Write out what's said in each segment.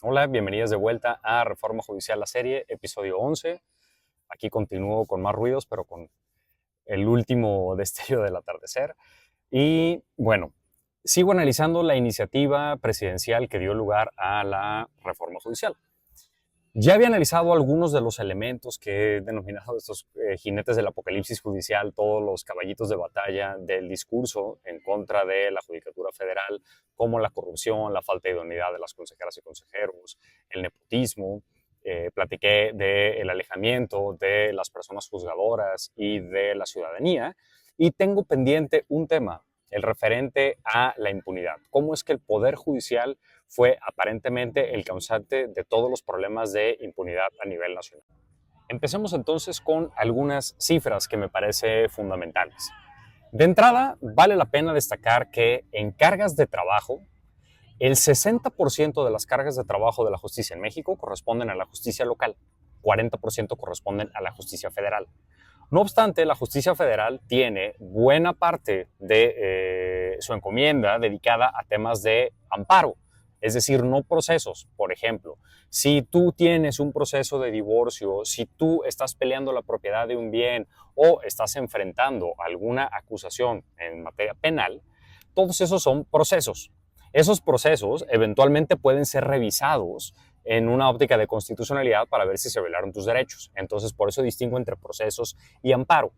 Hola, bienvenidos de vuelta a Reforma Judicial, la serie, episodio 11. Aquí continúo con más ruidos, pero con el último destello del atardecer. Y bueno, sigo analizando la iniciativa presidencial que dio lugar a la reforma judicial. Ya había analizado algunos de los elementos que he denominado estos jinetes del apocalipsis judicial, todos los caballitos de batalla del discurso en contra de la Judicatura Federal, como la corrupción, la falta de idoneidad de las consejeras y consejeros, el nepotismo. Platiqué del alejamiento de las personas juzgadoras y de la ciudadanía. Y tengo pendiente un tema, el referente a la impunidad. ¿Cómo es que el Poder Judicial fue aparentemente el causante de todos los problemas de impunidad a nivel nacional? Empecemos entonces con algunas cifras que me parecen fundamentales. De entrada, vale la pena destacar que en cargas de trabajo, el 60% de las cargas de trabajo de la justicia en México corresponden a la justicia local, 40% corresponden a la justicia federal. No obstante, la justicia federal tiene buena parte de su encomienda dedicada a temas de amparo, es decir, no procesos. Por ejemplo, si tú tienes un proceso de divorcio, si tú estás peleando la propiedad de un bien o estás enfrentando alguna acusación en materia penal, todos esos son procesos. Esos procesos eventualmente pueden ser revisados en una óptica de constitucionalidad para ver si se violaron tus derechos. Entonces, por eso distingo entre procesos y amparo.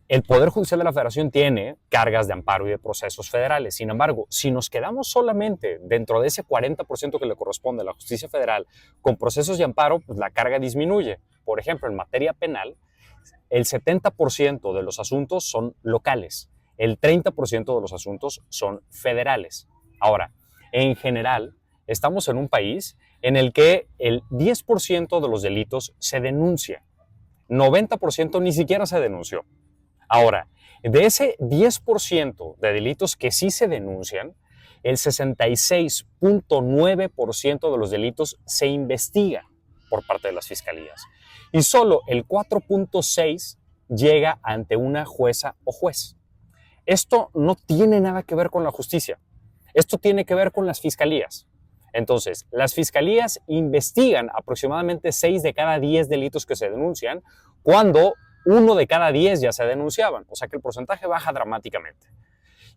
El Poder Judicial de la Federación tiene cargas de amparo y de procesos federales. Sin embargo, si nos quedamos solamente dentro de ese 40% que le corresponde a la justicia federal con procesos y amparo, pues la carga disminuye. Por ejemplo, en materia penal, el 70% de los asuntos son locales, el 30% de los asuntos son federales. Ahora, en general, estamos en un país en el que el 10% de los delitos se denuncia, 90% ni siquiera se denunció. Ahora, de ese 10% de delitos que sí se denuncian, el 66.9% de los delitos se investiga por parte de las fiscalías y solo el 4.6% llega ante una jueza o juez. Esto no tiene nada que ver con la justicia, esto tiene que ver con las fiscalías. Entonces, las fiscalías investigan aproximadamente 6 de cada 10 delitos que se denuncian, cuando 1 de cada 10 ya se denunciaban, o sea que el porcentaje baja dramáticamente.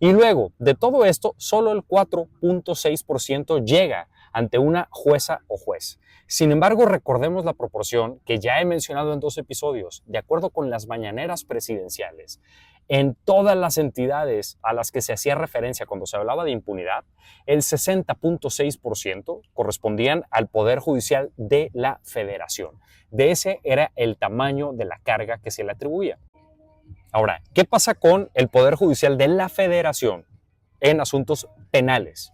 Y luego de todo esto, solo el 4.6% llega ante una jueza o juez. Sin embargo, recordemos la proporción que ya he mencionado en 2 episodios. De acuerdo con las mañaneras presidenciales, en todas las entidades a las que se hacía referencia cuando se hablaba de impunidad, el 60.6% correspondían al Poder Judicial de la Federación. De ese era el tamaño de la carga que se le atribuía. Ahora, ¿qué pasa con el Poder Judicial de la Federación en asuntos penales?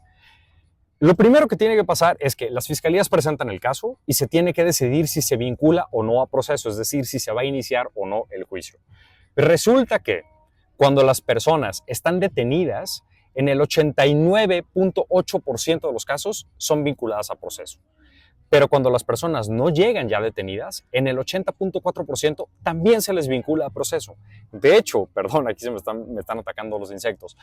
Lo primero que tiene que pasar es que las fiscalías presentan el caso y se tiene que decidir si se vincula o no a proceso, es decir, si se va a iniciar o no el juicio. Resulta que cuando las personas están detenidas, en el 89.8% de los casos son vinculadas a proceso. Pero cuando las personas no llegan ya detenidas, en el 80.4% también se les vincula a proceso. De hecho, perdón, aquí me están atacando los insectos.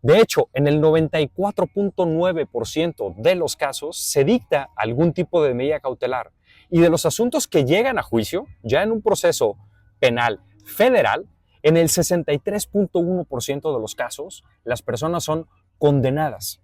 De hecho, en el 94.9% de los casos se dicta algún tipo de medida cautelar. Y de los asuntos que llegan a juicio, ya en un proceso penal federal, en el 63.1% de los casos, las personas son condenadas.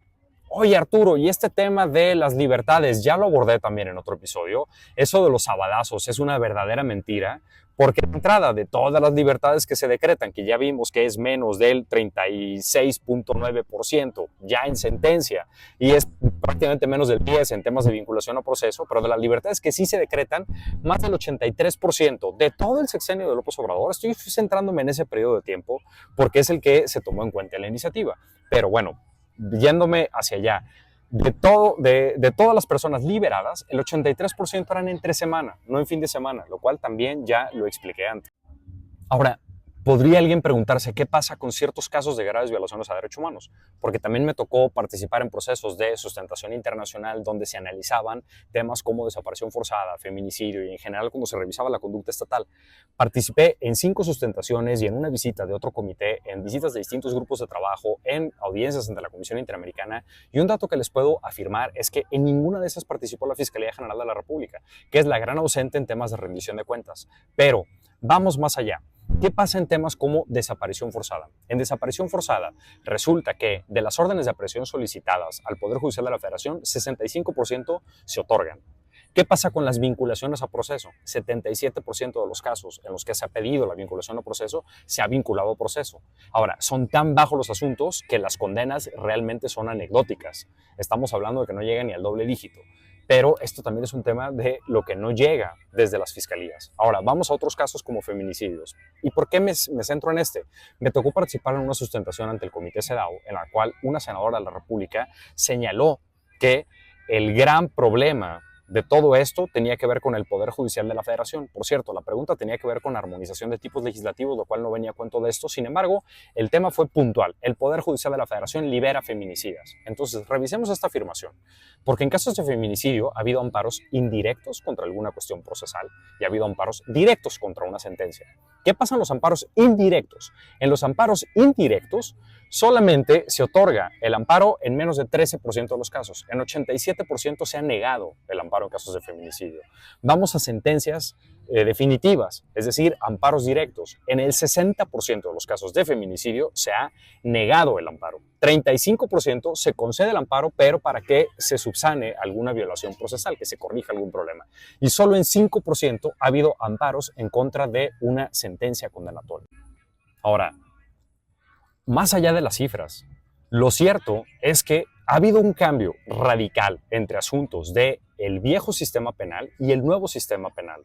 Oye, Arturo, y este tema de las libertades, ya lo abordé también en otro episodio. Eso de los sabadazos es una verdadera mentira, porque de entrada de todas las libertades que se decretan, que ya vimos que es menos del 36.9% ya en sentencia, y es prácticamente menos del 10% en temas de vinculación a proceso, pero de las libertades que sí se decretan, más del 83% de todo el sexenio de López Obrador. Estoy centrándome en ese periodo de tiempo porque es el que se tomó en cuenta en la iniciativa. Pero bueno, yéndome hacia allá, de todas las personas liberadas, el 83% eran entre semana, no en fin de semana, lo cual también ya lo expliqué antes. Ahora, podría alguien preguntarse qué pasa con ciertos casos de graves violaciones a derechos humanos, porque también me tocó participar en procesos de sustentación internacional donde se analizaban temas como desaparición forzada, feminicidio y en general cuando se revisaba la conducta estatal. Participé en 5 sustentaciones y en una visita de otro comité, en visitas de distintos grupos de trabajo, en audiencias ante la Comisión Interamericana, y un dato que les puedo afirmar es que en ninguna de esas participó la Fiscalía General de la República, que es la gran ausente en temas de rendición de cuentas. Pero vamos más allá. ¿Qué pasa en temas como desaparición forzada? En desaparición forzada resulta que de las órdenes de aprehensión solicitadas al Poder Judicial de la Federación, 65% se otorgan. ¿Qué pasa con las vinculaciones a proceso? 77% de los casos en los que se ha pedido la vinculación a proceso se ha vinculado a proceso. Ahora, son tan bajos los asuntos que las condenas realmente son anecdóticas. Estamos hablando de que no llegan ni al doble dígito. Pero esto también es un tema de lo que no llega desde las fiscalías. Ahora, vamos a otros casos como feminicidios. ¿Y por qué me centro en este? Me tocó participar en una sustentación ante el Comité CEDAW, en la cual una senadora de la República señaló que el gran problema de todo esto tenía que ver con el Poder Judicial de la Federación. Por cierto, la pregunta tenía que ver con la armonización de tipos legislativos, lo cual no venía a cuento de esto. Sin embargo, el tema fue puntual. El Poder Judicial de la Federación libera feminicidas. Entonces, revisemos esta afirmación. Porque en casos de feminicidio ha habido amparos indirectos contra alguna cuestión procesal y ha habido amparos directos contra una sentencia. ¿Qué pasa en los amparos indirectos? En los amparos indirectos solamente se otorga el amparo en menos de 13% de los casos. En 87% se ha negado el amparo en casos de feminicidio. Vamos a sentencias definitivas, es decir, amparos directos. En el 60% de los casos de feminicidio se ha negado el amparo. 35% se concede el amparo, pero para que se subsane alguna violación procesal, que se corrija algún problema. Y solo en 5% ha habido amparos en contra de una sentencia condenatoria. Ahora, más allá de las cifras, lo cierto es que ha habido un cambio radical entre asuntos del viejo sistema penal y el nuevo sistema penal.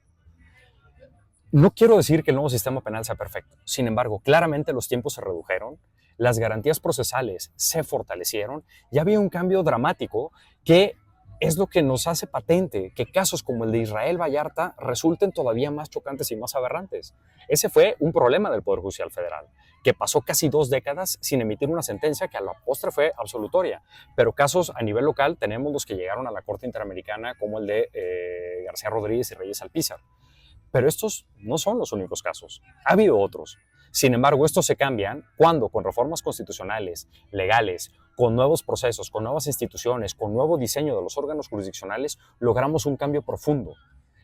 No quiero decir que el nuevo sistema penal sea perfecto. Sin embargo, claramente los tiempos se redujeron, las garantías procesales se fortalecieron y había un cambio dramático que es lo que nos hace patente que casos como el de Israel Vallarta resulten todavía más chocantes y más aberrantes. Ese fue un problema del Poder Judicial Federal, que pasó casi 2 décadas sin emitir una sentencia que a la postre fue absolutoria. Pero casos a nivel local tenemos los que llegaron a la Corte Interamericana, como el de García Rodríguez y Reyes Alpizar. Pero estos no son los únicos casos. Ha habido otros. Sin embargo, estos se cambian cuando con reformas constitucionales, legales, con nuevos procesos, con nuevas instituciones, con nuevo diseño de los órganos jurisdiccionales, logramos un cambio profundo.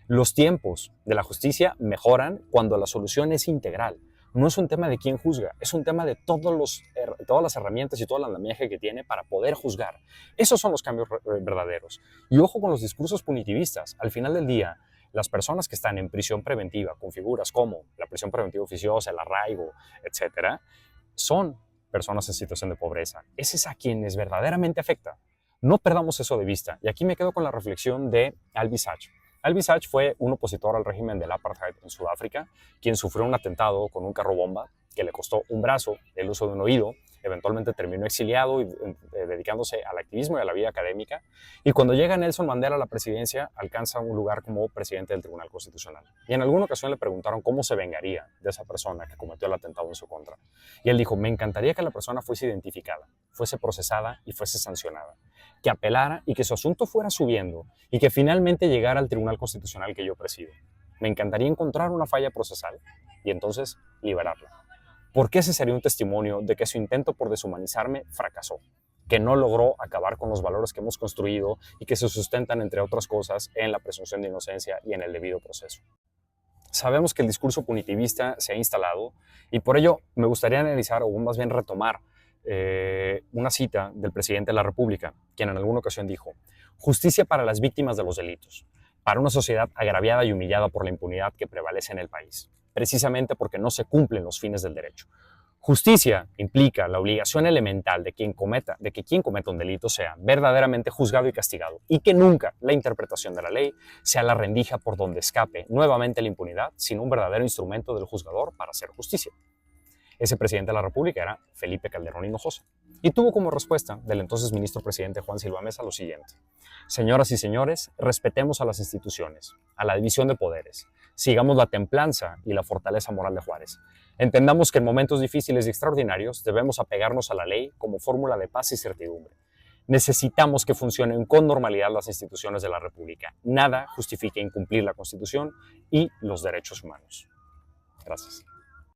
Los tiempos de la justicia mejoran cuando la solución es integral. No es un tema de quién juzga, es un tema de todas las herramientas y todo el andamiaje que tiene para poder juzgar. Esos son los cambios verdaderos. Y ojo con los discursos punitivistas. Al final del día, las personas que están en prisión preventiva con figuras como la prisión preventiva oficiosa, el arraigo, etcétera, son personas en situación de pobreza. Ese es a quienes verdaderamente afecta. No perdamos eso de vista. Y aquí me quedo con la reflexión de Albie Sachs. Albie Sachs fue un opositor al régimen del apartheid en Sudáfrica, quien sufrió un atentado con un carro bomba que le costó un brazo, el uso de un oído. Eventualmente terminó exiliado y dedicándose al activismo y a la vida académica. Y cuando llega Nelson Mandela a la presidencia, alcanza un lugar como presidente del Tribunal Constitucional. Y en alguna ocasión le preguntaron cómo se vengaría de esa persona que cometió el atentado en su contra. Y él dijo, me encantaría que la persona fuese identificada, fuese procesada y fuese sancionada. Que apelara y que su asunto fuera subiendo y que finalmente llegara al Tribunal Constitucional que yo presido. Me encantaría encontrar una falla procesal y entonces liberarla. Porque ese sería un testimonio de que su intento por deshumanizarme fracasó, que no logró acabar con los valores que hemos construido y que se sustentan, entre otras cosas, en la presunción de inocencia y en el debido proceso. Sabemos que el discurso punitivista se ha instalado y por ello me gustaría analizar, o más bien retomar, una cita del presidente de la República, quien en alguna ocasión dijo: justicia para las víctimas de los delitos, para una sociedad agraviada y humillada por la impunidad que prevalece en el país, precisamente porque no se cumplen los fines del derecho. Justicia implica la obligación elemental de que quien cometa un delito sea verdaderamente juzgado y castigado, y que nunca la interpretación de la ley sea la rendija por donde escape nuevamente la impunidad, sino un verdadero instrumento del juzgador para hacer justicia. Ese presidente de la República era Felipe Calderón Hinojosa, y tuvo como respuesta del entonces ministro presidente Juan Silva Mesa lo siguiente: señoras y señores, respetemos a las instituciones, a la división de poderes, sigamos la templanza y la fortaleza moral de Juárez. Entendamos que en momentos difíciles y extraordinarios debemos apegarnos a la ley como fórmula de paz y certidumbre. Necesitamos que funcionen con normalidad las instituciones de la República. Nada justifica incumplir la Constitución y los derechos humanos. Gracias.